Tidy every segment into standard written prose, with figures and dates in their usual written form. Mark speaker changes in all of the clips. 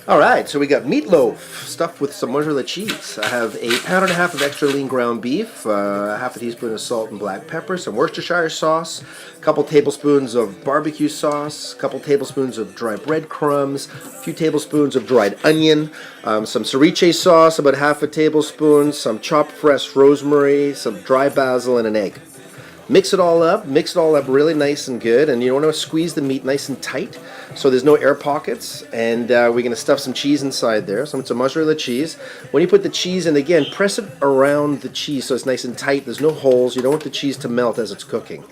Speaker 1: Alright, so we got meatloaf stuffed with some mozzarella cheese. I have a pound and a half of extra lean ground beef, half a teaspoon of salt and black pepper, some Worcestershire sauce, a couple tablespoons of barbecue sauce, a couple tablespoons of dry breadcrumbs, a few tablespoons of dried onion, some sriracha sauce, about half a tablespoon, some chopped fresh rosemary, some dry basil, and an egg. Mix it all up really nice and good, and you want to squeeze the meat nice and tight so there's no air pockets, and we're going to stuff some cheese inside there. So it's a mozzarella cheese. When you put the cheese in, again, press it around the cheese so it's nice and tight. There's no holes. You don't want the cheese to melt as it's cooking.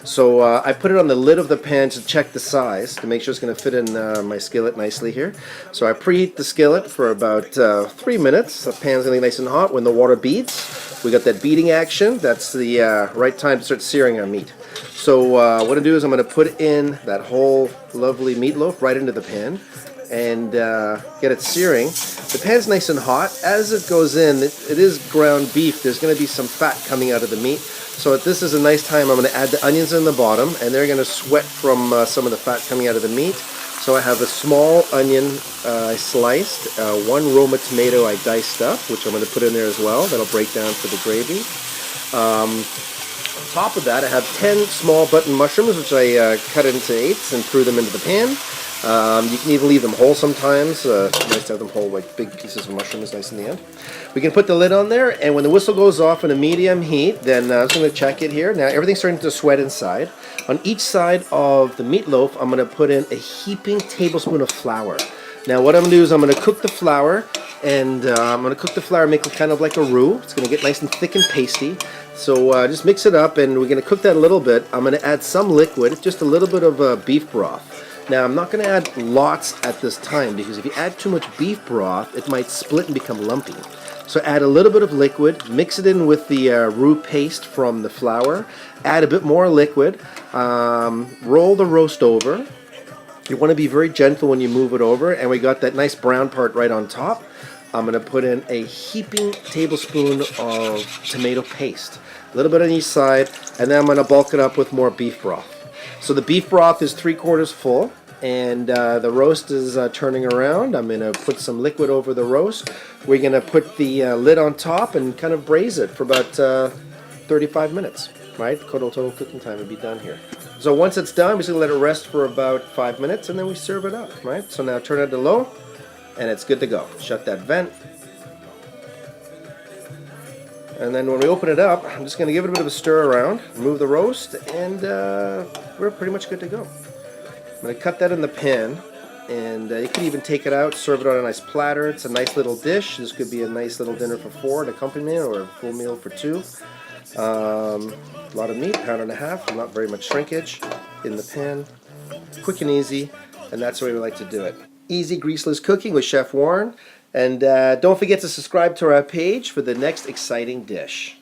Speaker 1: So I put it on the lid of the pan to check the size to make sure it's going to fit in my skillet nicely here. So I preheat the skillet for about 3 minutes. The pan's going to be nice and hot. When the water beads, we got that beating action. That's the right time to start searing our meat. So what I'm going to do is I'm going to put in that whole lovely meatloaf right into the pan and get it searing. The pan's nice and hot. As it goes in, it is ground beef. There's going to be some fat coming out of the meat. So this is a nice time. I'm going to add the onions in the bottom, and they're going to sweat from some of the fat coming out of the meat. So I have a small onion I sliced, one Roma tomato I diced up, which I'm going to put in there as well. That'll break down for the gravy. On top of that, I have 10 small button mushrooms, which I cut into eighths and threw them into the pan. You can even leave them whole sometimes. Nice to have them whole, like big pieces of mushroom is nice in the end. We can put the lid on there, and when the whistle goes off in a medium heat, then I'm just going to check it here. Now everything's starting to sweat inside. On each side of the meatloaf, I'm going to put in a heaping tablespoon of flour. Now what I'm going to do is I'm going to cook the flour, and I'm going to cook the flour, make it kind of like a roux. It's going to get nice and thick and pasty. So just mix it up, and we're going to cook that a little bit. I'm going to add some liquid, just a little bit of beef broth. Now I'm not going to add lots at this time, because if you add too much beef broth, it might split and become lumpy. So add a little bit of liquid, mix it in with the roux paste from the flour, add a bit more liquid, roll the roast over. You want to be very gentle when you move it over, and we got that nice brown part right on top. I'm going to put in a heaping tablespoon of tomato paste, a little bit on each side, and then I'm going to bulk it up with more beef broth. So the beef broth is 3/4 full, and the roast is turning around. I'm going to put some liquid over the roast. We're going to put the lid on top and kind of braise it for about 35 minutes. Right? Total cooking time will be done here. So once it's done, we're just going to let it rest for about 5 minutes, and then we serve it up. Right? So now turn it to low, and it's good to go. Shut that vent. And then when we open it up, I'm just going to give it a bit of a stir around, remove the roast, and we're pretty much good to go. I'm going to cut that in the pan, and you can even take it out, serve it on a nice platter. It's a nice little dish. This could be a nice little dinner for 4, an accompaniment, or a full meal for 2. A lot of meat, pound and a half, not very much shrinkage in the pan. Quick and easy, and that's the way we like to do it. Easy, greaseless cooking with Chef Warren. And don't forget to subscribe to our page for the next exciting dish.